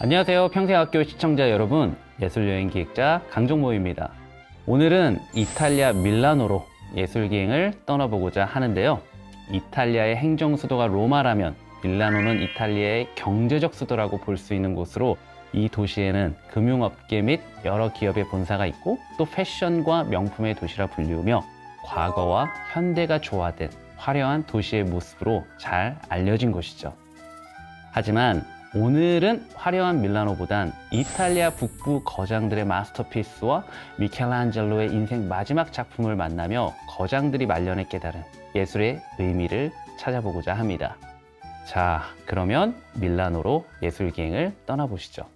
안녕하세요. 평생학교 시청자 여러분, 예술여행기획자 강종모입니다. 오늘은 이탈리아 밀라노로 예술기행을 떠나보고자 하는데요. 이탈리아의 행정수도가 로마라면 밀라노는 이탈리아의 경제적 수도라고 볼 수 있는 곳으로, 이 도시에는 금융업계 및 여러 기업의 본사가 있고 또 패션과 명품의 도시라 불리우며 과거와 현대가 조화된 화려한 도시의 모습으로 잘 알려진 곳이죠. 하지만 오늘은 화려한 밀라노보단 이탈리아 북부 거장들의 마스터피스와 미켈란젤로의 인생 마지막 작품을 만나며 거장들이 말년에 깨달은 예술의 의미를 찾아보고자 합니다. 자, 그러면 밀라노로 예술기행을 떠나보시죠.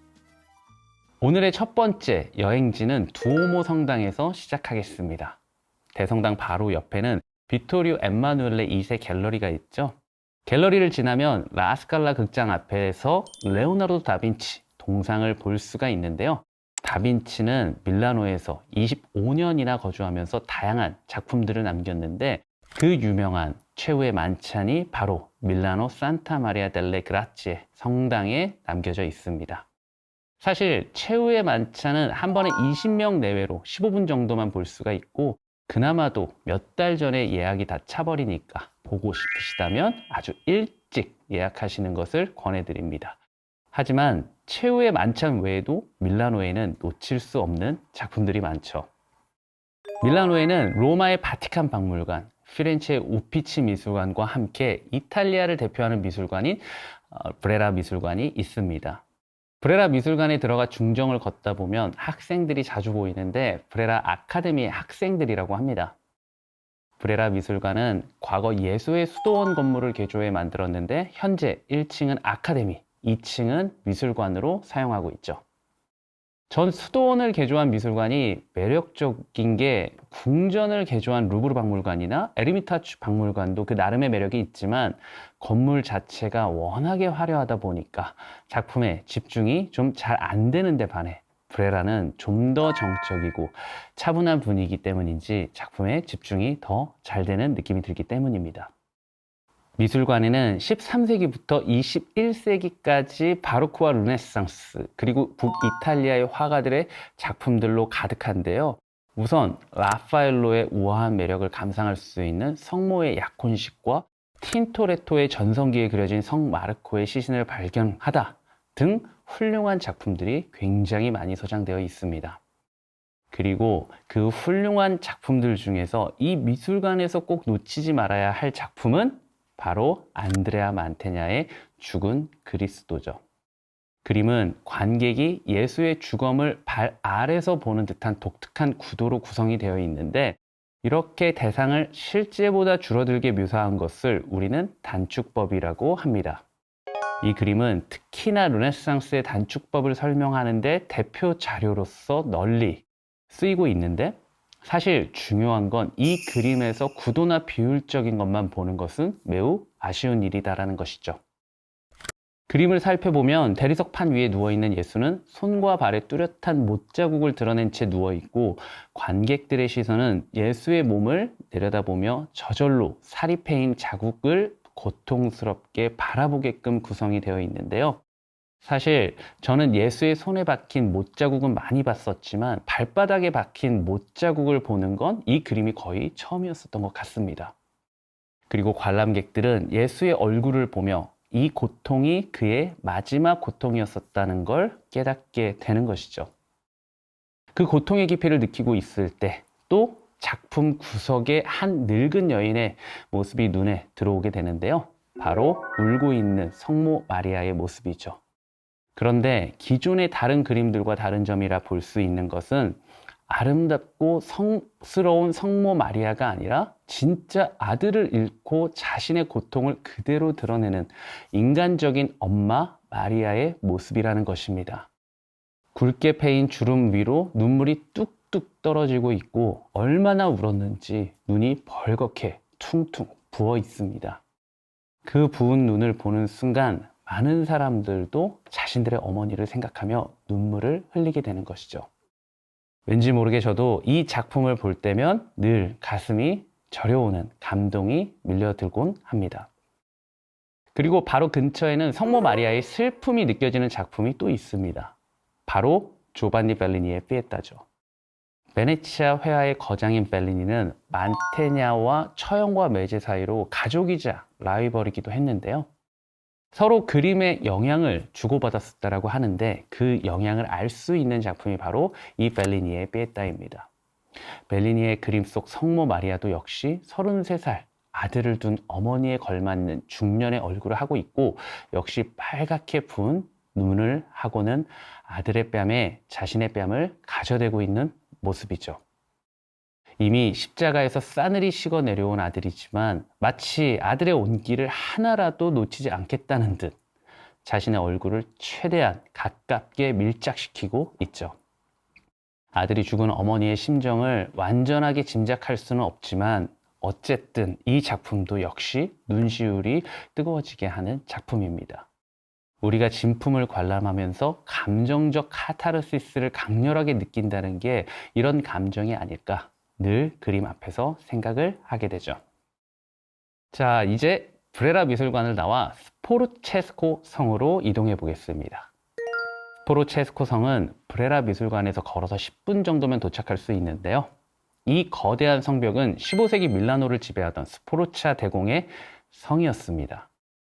오늘의 첫 번째 여행지는 두오모 성당에서 시작하겠습니다. 대성당 바로 옆에는 비토리오 엠마누엘레 2세 갤러리가 있죠. 갤러리를 지나면 라스칼라 극장 앞에서 레오나르도 다빈치 동상을 볼 수가 있는데요. 다빈치는 밀라노에서 25년이나 거주하면서 다양한 작품들을 남겼는데, 그 유명한 최후의 만찬이 바로 밀라노 산타 마리아 델레 그라치에 성당에 남겨져 있습니다. 사실 최후의 만찬은 한 번에 20명 내외로 15분 정도만 볼 수가 있고, 그나마도 몇 달 전에 예약이 다 차버리니까 보고 싶으시다면 아주 일찍 예약하시는 것을 권해드립니다. 하지만 최후의 만찬 외에도 밀라노에는 놓칠 수 없는 작품들이 많죠. 밀라노에는 로마의 바티칸 박물관, 피렌체의 우피치 미술관과 함께 이탈리아를 대표하는 미술관인 브레라 미술관이 있습니다. 브레라 미술관에 들어가 중정을 걷다 보면 학생들이 자주 보이는데 브레라 아카데미의 학생들이라고 합니다. 브레라 미술관은 과거 예수의 수도원 건물을 개조해 만들었는데, 현재 1층은 아카데미, 2층은 미술관으로 사용하고 있죠. 전 수도원을 개조한 미술관이 매력적인 게, 궁전을 개조한 루브르 박물관이나 에르미타주 박물관도 그 나름의 매력이 있지만 건물 자체가 워낙에 화려하다 보니까 작품에 집중이 좀 잘 안 되는데 반해 브레라는 좀 더 정적이고 차분한 분위기 때문인지 작품에 집중이 더 잘 되는 느낌이 들기 때문입니다. 미술관에는 13세기부터 21세기까지 바로크와 르네상스, 그리고 북이탈리아의 화가들의 작품들로 가득한데요. 우선 라파엘로의 우아한 매력을 감상할 수 있는 성모의 약혼식과 틴토레토의 전성기에 그려진 성 마르코의 시신을 발견하다 등 훌륭한 작품들이 굉장히 많이 소장되어 있습니다. 그리고 그 훌륭한 작품들 중에서 이 미술관에서 꼭 놓치지 말아야 할 작품은 바로 안드레아 만테냐의 죽은 그리스도죠. 그림은 관객이 예수의 주검을 발 아래서 보는 듯한 독특한 구도로 구성이 되어 있는데, 이렇게 대상을 실제보다 줄어들게 묘사한 것을 우리는 단축법이라고 합니다. 이 그림은 특히나 르네상스의 단축법을 설명하는 데 대표 자료로서 널리 쓰이고 있는데, 사실 중요한 건 이 그림에서 구도나 비율적인 것만 보는 것은 매우 아쉬운 일이다라는 것이죠. 그림을 살펴보면 대리석판 위에 누워있는 예수는 손과 발에 뚜렷한 못자국을 드러낸 채 누워있고, 관객들의 시선은 예수의 몸을 내려다보며 저절로 살이 패인 자국을 고통스럽게 바라보게끔 구성이 되어 있는데요. 사실 저는 예수의 손에 박힌 못자국은 많이 봤었지만 발바닥에 박힌 못자국을 보는 건 이 그림이 거의 처음이었었던 것 같습니다. 그리고 관람객들은 예수의 얼굴을 보며 이 고통이 그의 마지막 고통이었었다는 걸 깨닫게 되는 것이죠. 그 고통의 깊이를 느끼고 있을 때 또 작품 구석에 한 늙은 여인의 모습이 눈에 들어오게 되는데요. 바로 울고 있는 성모 마리아의 모습이죠. 그런데 기존의 다른 그림들과 다른 점이라 볼 수 있는 것은, 아름답고 성스러운 성모 마리아가 아니라 진짜 아들을 잃고 자신의 고통을 그대로 드러내는 인간적인 엄마 마리아의 모습이라는 것입니다. 굵게 패인 주름 위로 눈물이 뚝뚝 떨어지고 있고, 얼마나 울었는지 눈이 벌겋게 퉁퉁 부어 있습니다. 그 부은 눈을 보는 순간 많은 사람들도 자신들의 어머니를 생각하며 눈물을 흘리게 되는 것이죠. 왠지 모르게 저도 이 작품을 볼 때면 늘 가슴이 저려오는 감동이 밀려들곤 합니다. 그리고 바로 근처에는 성모 마리아의 슬픔이 느껴지는 작품이 또 있습니다. 바로 조반니 벨리니의 피에타죠. 베네치아 회화의 거장인 벨리니는 만테냐와 처형과 매제 사이로 가족이자 라이벌이기도 했는데요. 서로 그림의 영향을 주고받았었다고 하는데 그 영향을 알 수 있는 작품이 바로 이 벨리니의 피에타입니다. 벨리니의 그림 속 성모 마리아도 역시 33살 아들을 둔 어머니에 걸맞는 중년의 얼굴을 하고 있고, 역시 빨갛게 부은 눈을 하고는 아들의 뺨에 자신의 뺨을 가져대고 있는 모습이죠. 이미 십자가에서 싸늘히 식어 내려온 아들이지만 마치 아들의 온기를 하나라도 놓치지 않겠다는 듯 자신의 얼굴을 최대한 가깝게 밀착시키고 있죠. 아들이 죽은 어머니의 심정을 완전하게 짐작할 수는 없지만 어쨌든 이 작품도 역시 눈시울이 뜨거워지게 하는 작품입니다. 우리가 진품을 관람하면서 감정적 카타르시스를 강렬하게 느낀다는 게 이런 감정이 아닐까 늘 그림 앞에서 생각을 하게 되죠. 자, 이제 브레라 미술관을 나와 스포르체스코 성으로 이동해 보겠습니다. 스포르체스코 성은 브레라 미술관에서 걸어서 10분 정도면 도착할 수 있는데요. 이 거대한 성벽은 15세기 밀라노를 지배하던 스포르차 대공의 성이었습니다.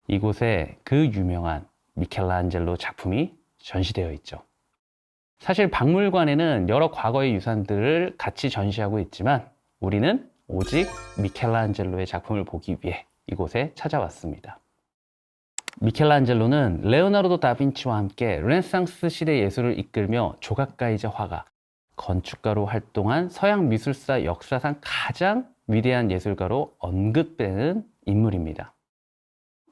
이곳에 그 유명한 미켈란젤로 작품이 전시되어 있죠. 사실 박물관에는 여러 과거의 유산들을 같이 전시하고 있지만 우리는 오직 미켈란젤로의 작품을 보기 위해 이곳에 찾아왔습니다. 미켈란젤로는 레오나르도 다빈치와 함께 르네상스 시대 예술을 이끌며 조각가이자 화가, 건축가로 활동한 서양 미술사 역사상 가장 위대한 예술가로 언급되는 인물입니다.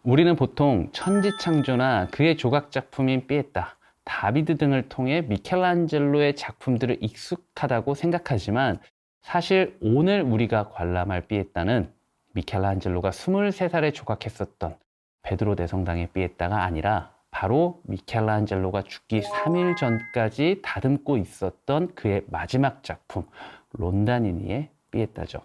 우리는 보통 천지창조나 그의 조각 작품인 피에타, 다비드 등을 통해 미켈란젤로의 작품들을 익숙하다고 생각하지만 사실 오늘 우리가 관람할 피에타는 미켈란젤로가 23살에 조각했었던 베드로 대성당의 피에타가 아니라 바로 미켈란젤로가 죽기 3일 전까지 다듬고 있었던 그의 마지막 작품 론다니니의 피에타죠.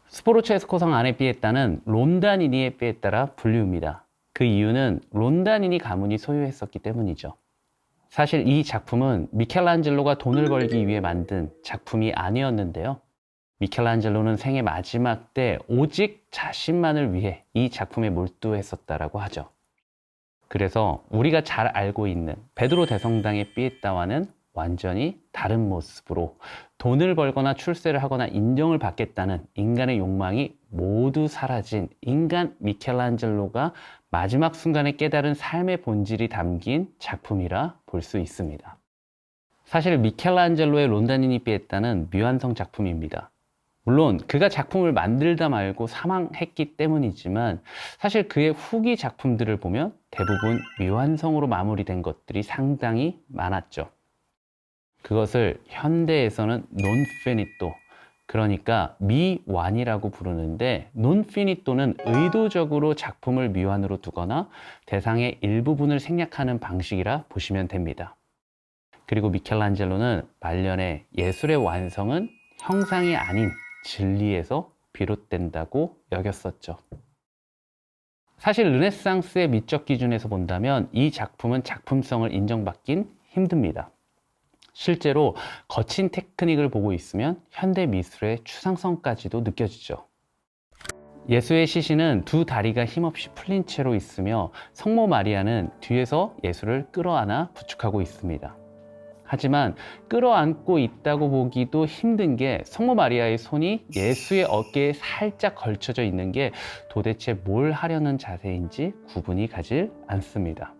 스포르체스코 성 안의 피에타는 론다니니의 피에타라 불리웁니다. 그 이유는 론다니니 가문이 소유했었기 때문이죠. 사실 이 작품은 미켈란젤로가 돈을 벌기 위해 만든 작품이 아니었는데요. 미켈란젤로는 생애 마지막 때 오직 자신만을 위해 이 작품에 몰두했었다라고 하죠. 그래서 우리가 잘 알고 있는 베드로 대성당의 피에타와는 완전히 다른 모습으로 돈을 벌거나 출세를 하거나 인정을 받겠다는 인간의 욕망이 모두 사라진 인간 미켈란젤로가 마지막 순간에 깨달은 삶의 본질이 담긴 작품이라 볼 수 있습니다. 사실 미켈란젤로의 론다니니 피에타는 미완성 작품입니다. 물론 그가 작품을 만들다 말고 사망했기 때문이지만 사실 그의 후기 작품들을 보면 대부분 미완성으로 마무리된 것들이 상당히 많았죠. 그것을 현대에서는 non finito, 그러니까 미완이라고 부르는데, non finito는 의도적으로 작품을 미완으로 두거나 대상의 일부분을 생략하는 방식이라 보시면 됩니다. 그리고 미켈란젤로는 말년에 예술의 완성은 형상이 아닌 진리에서 비롯된다고 여겼었죠. 사실 르네상스의 미적 기준에서 본다면 이 작품은 작품성을 인정받긴 힘듭니다. 실제로 거친 테크닉을 보고 있으면 현대 미술의 추상성까지도 느껴지죠. 예수의 시신은 두 다리가 힘없이 풀린 채로 있으며 성모 마리아는 뒤에서 예수를 끌어안아 부축하고 있습니다. 하지만 끌어안고 있다고 보기도 힘든 게 성모 마리아의 손이 예수의 어깨에 살짝 걸쳐져 있는 게 도대체 뭘 하려는 자세인지 구분이 가질 않습니다.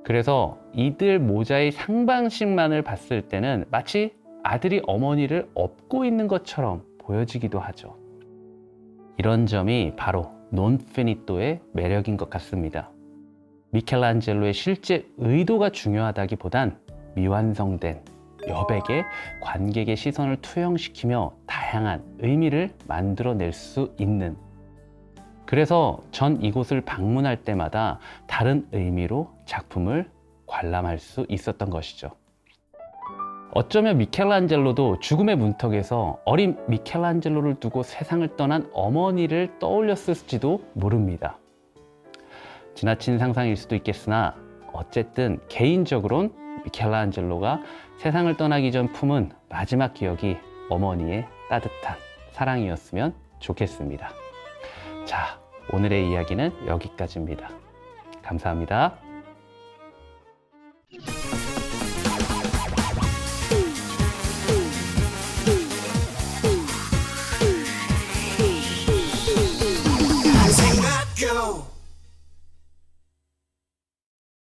그래서 이들 모자의 상반신만을 봤을 때는 마치 아들이 어머니를 업고 있는 것처럼 보여지기도 하죠. 이런 점이 바로 non finito의 매력인 것 같습니다. 미켈란젤로의 실제 의도가 중요하다기보단 미완성된 여백에 관객의 시선을 투영시키며 다양한 의미를 만들어낼 수 있는, 그래서 전 이곳을 방문할 때마다 다른 의미로 작품을 관람할 수 있었던 것이죠. 어쩌면 미켈란젤로도 죽음의 문턱에서 어린 미켈란젤로를 두고 세상을 떠난 어머니를 떠올렸을지도 모릅니다. 지나친 상상일 수도 있겠으나 어쨌든 개인적으론 미켈란젤로가 세상을 떠나기 전 품은 마지막 기억이 어머니의 따뜻한 사랑이었으면 좋겠습니다. 자, 오늘의 이야기는 여기까지입니다. 감사합니다.